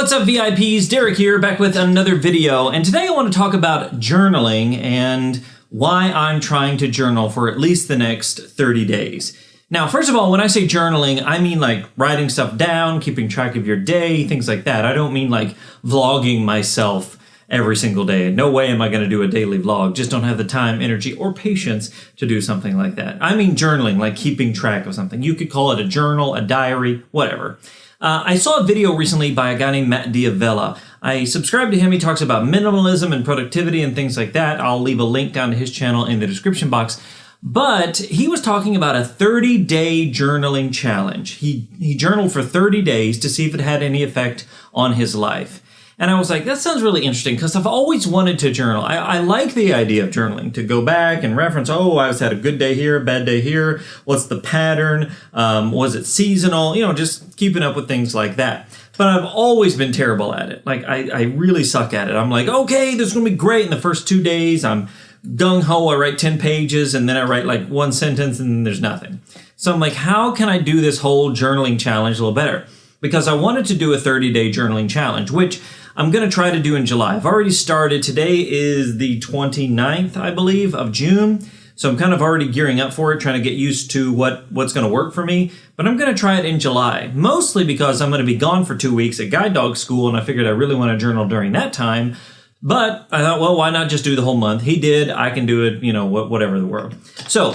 What's up, VIPs? Derek here, back with another video, and today I want to talk about journaling and why I'm trying to journal for at least the next 30 days. Now, first of all, when I say journaling, I mean like writing stuff down, keeping track of your day, things like that. I don't mean like vlogging myself every single day. No way am I going to do a daily vlog. Just don't have the time, energy, or patience to do something like that. I mean journaling, like keeping track of something. You could call it a journal, a diary, whatever. I saw a video recently by a guy named Matt D'Avella. I subscribe to him. He talks about minimalism and productivity and things like that. I'll leave a link down to his channel in the description box. But he was talking about a 30-day journaling challenge. He journaled for 30 days to see if it had any effect on his life. And I was like, that sounds really interesting because I've always wanted to journal. I like the idea of journaling, to go back and reference, oh, I had a good day here, a bad day here. What's the pattern? Was it seasonal? Just keeping up with things like that. But I've always been terrible at it. Like, I really suck at it. I'm like, okay, this is going to be great in the first 2 days. I'm gung-ho, I write 10 pages, and then I write like one sentence, and then there's nothing. So I'm like, how can I do this whole journaling challenge a little better? Because I wanted to do a 30-day journaling challenge, which I'm going to try to do in July. I've already started. Today is the 29th, I believe, of June. So I'm kind of already gearing up for it, trying to get used to what's going to work for me. But I'm going to try it in July, mostly because I'm going to be gone for 2 weeks at guide dog school, and I figured I really want to journal during that time. But I thought, well, why not just do the whole month? He did. I can do it, whatever the world. So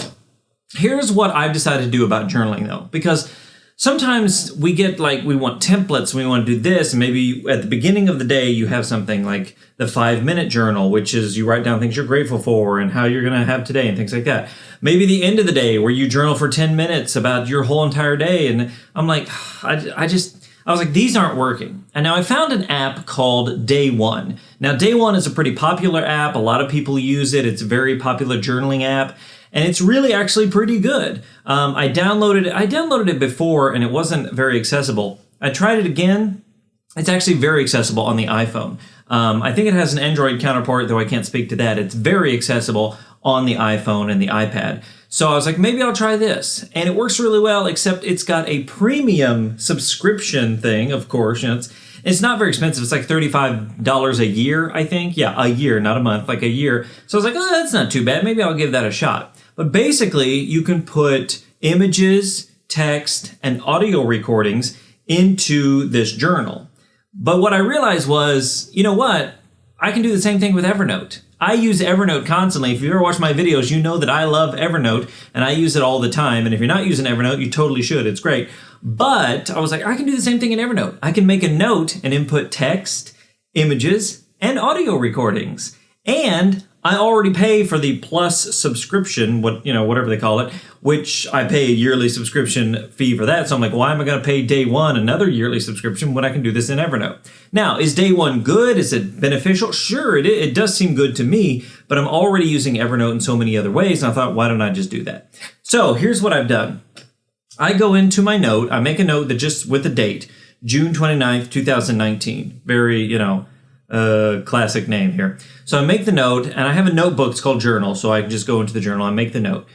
here's what I've decided to do about journaling, though, because sometimes we get like, we want templates, we want to do this, and maybe at the beginning of the day you have something like the 5-minute journal, which is you write down things you're grateful for and how you're going to have today and things like that. Maybe the end of the day where you journal for 10 minutes about your whole entire day. And I'm like, I was like, these aren't working. And now I found an app called Day One. Now, Day One is a pretty popular app. A lot of people use it. It's a very popular journaling app. And it's really actually pretty good. I downloaded it before and it wasn't very accessible. I tried it again. It's actually very accessible on the iPhone. I think it has an Android counterpart, though I can't speak to that. It's very accessible on the iPhone and the iPad. So I was like, maybe I'll try this. And it works really well, except it's got a premium subscription thing, of course. It's not very expensive. It's like $35 a year, I think. Yeah, a year, not a month, like a year. So I was like, oh, that's not too bad. Maybe I'll give that a shot. But basically, you can put images, text, and audio recordings into this journal. But what I realized was, you know what? I can do the same thing with Evernote. I use Evernote constantly. If you've ever watched my videos, you know that I love Evernote, and I use it all the time. And if you're not using Evernote, you totally should. It's great. But I was like, I can do the same thing in Evernote. I can make a note and input text, images, and audio recordings. And I already pay for the Plus subscription, whatever they call it, which I pay a yearly subscription fee for that. So I'm like, why am I going to pay Day One another yearly subscription when I can do this in Evernote? Now, is Day One good? Is it beneficial? Sure, it does seem good to me, but I'm already using Evernote in so many other ways, and I thought, why don't I just do that? So here's what I've done. I go into my note, I make a note that just with the date, June 29th, 2019. Very, classic name here. So I make the note, and I have a notebook. It's called Journal, so I can just go into the journal and make the note.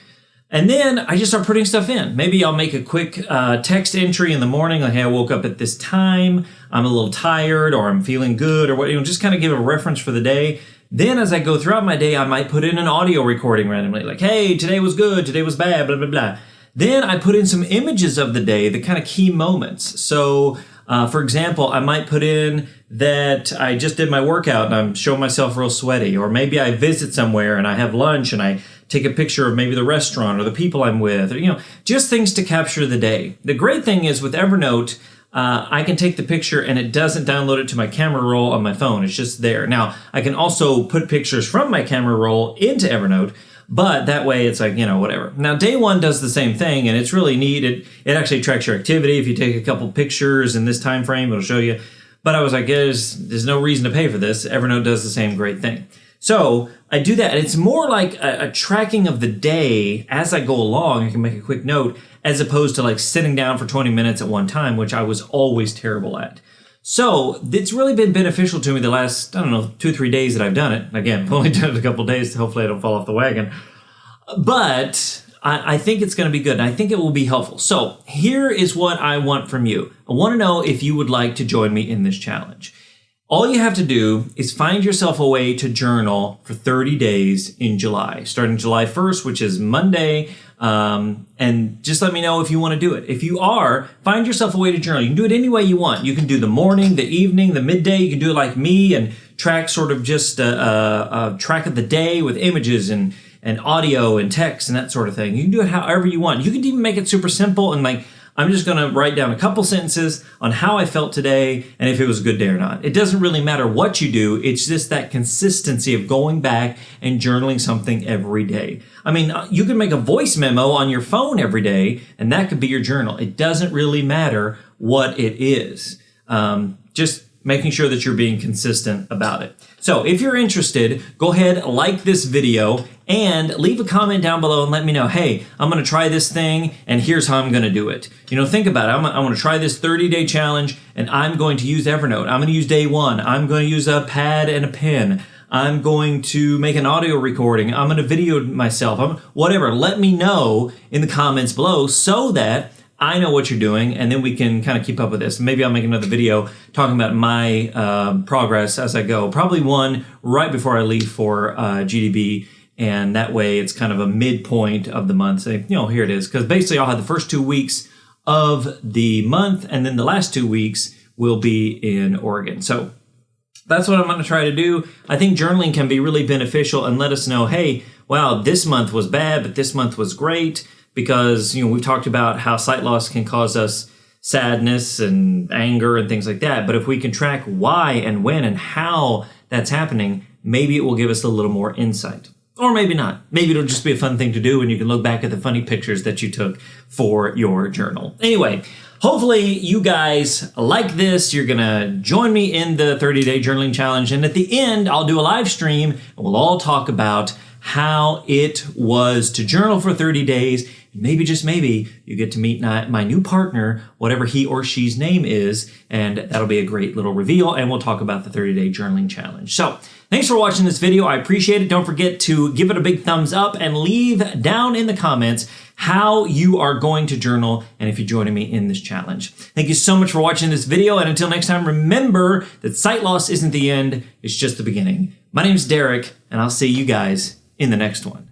And then I just start putting stuff in. Maybe I'll make a quick text entry in the morning, like, hey, I woke up at this time, I'm a little tired, or I'm feeling good, or what, just kind of give a reference for the day. Then as I go throughout my day, I might put in an audio recording randomly, like, hey, today was good, today was bad, blah, blah, blah. Then I put in some images of the day, the kind of key moments. So, for example, I might put in that I just did my workout and I'm showing myself real sweaty. Or maybe I visit somewhere and I have lunch and I take a picture of maybe the restaurant or the people I'm with. Or, just things to capture the day. The great thing is with Evernote, I can take the picture and it doesn't download it to my camera roll on my phone. It's just there. Now, I can also put pictures from my camera roll into Evernote. But that way it's like, whatever. Now, Day One does the same thing, and it's really neat. It actually tracks your activity. If you take a couple pictures in this time frame, it'll show you. But I was like, there's no reason to pay for this. Evernote does the same great thing. So I do that, and it's more like a tracking of the day as I go along. I can make a quick note, as opposed to like sitting down for 20 minutes at one time, which I was always terrible at. So it's really been beneficial to me the last, 2 or 3 days that I've done it. Again, I've only done it a couple days. Hopefully I don't fall off the wagon. But I think it's going to be good, and I think it will be helpful. So here is what I want from you. I want to know if you would like to join me in this challenge. All you have to do is find yourself a way to journal for 30 days in July, starting July 1st, which is Monday, and just let me know if you want to do it. If you are, find yourself a way to journal. You can do it any way you want. You can do the morning, the evening, the midday. You can do it like me and track sort of just a track of the day with images and audio and text and that sort of thing. You can do it however you want. You can even make it super simple and like, I'm just going to write down a couple sentences on how I felt today and if it was a good day or not. It doesn't really matter what you do. It's just that consistency of going back and journaling something every day. I mean, you can make a voice memo on your phone every day and that could be your journal. It doesn't really matter what it is. Just making sure that you're being consistent about it. So if you're interested, go ahead, like this video, and leave a comment down below and let me know, hey, I'm going to try this thing, and here's how I'm going to do it. You know, think about it. I want to try this 30-day challenge, and I'm going to use Evernote. I'm going to use day one. I'm going to use a pad and a pen. I'm going to make an audio recording. I'm going to video myself. Whatever. Let me know in the comments below so that I know what you're doing, and then we can kind of keep up with this. Maybe I'll make another video talking about my progress as I go. Probably one right before I leave for GDB, and that way it's kind of a midpoint of the month. Say, you know, here it is. Because basically I'll have the first 2 weeks of the month, and then the last 2 weeks will be in Oregon. So that's what I'm going to try to do. I think journaling can be really beneficial and let us know, hey, wow, this month was bad, but this month was great. Because, you know, we've talked about how sight loss can cause us sadness and anger and things like that. But if we can track why and when and how that's happening, maybe it will give us a little more insight. Or maybe not. Maybe it'll just be a fun thing to do and you can look back at the funny pictures that you took for your journal. Anyway, hopefully you guys like this. You're going to join me in the 30-day journaling challenge. And at the end, I'll do a live stream and we'll all talk about how it was to journal for 30 days. Maybe, just maybe, you get to meet my new partner, whatever he or she's name is, and that'll be a great little reveal, and we'll talk about the 30-day journaling challenge. So, thanks for watching this video. I appreciate it. Don't forget to give it a big thumbs up and leave down in the comments how you are going to journal and if you're joining me in this challenge. Thank you so much for watching this video, and until next time, remember that sight loss isn't the end, it's just the beginning. My name's Derek, and I'll see you guys in the next one.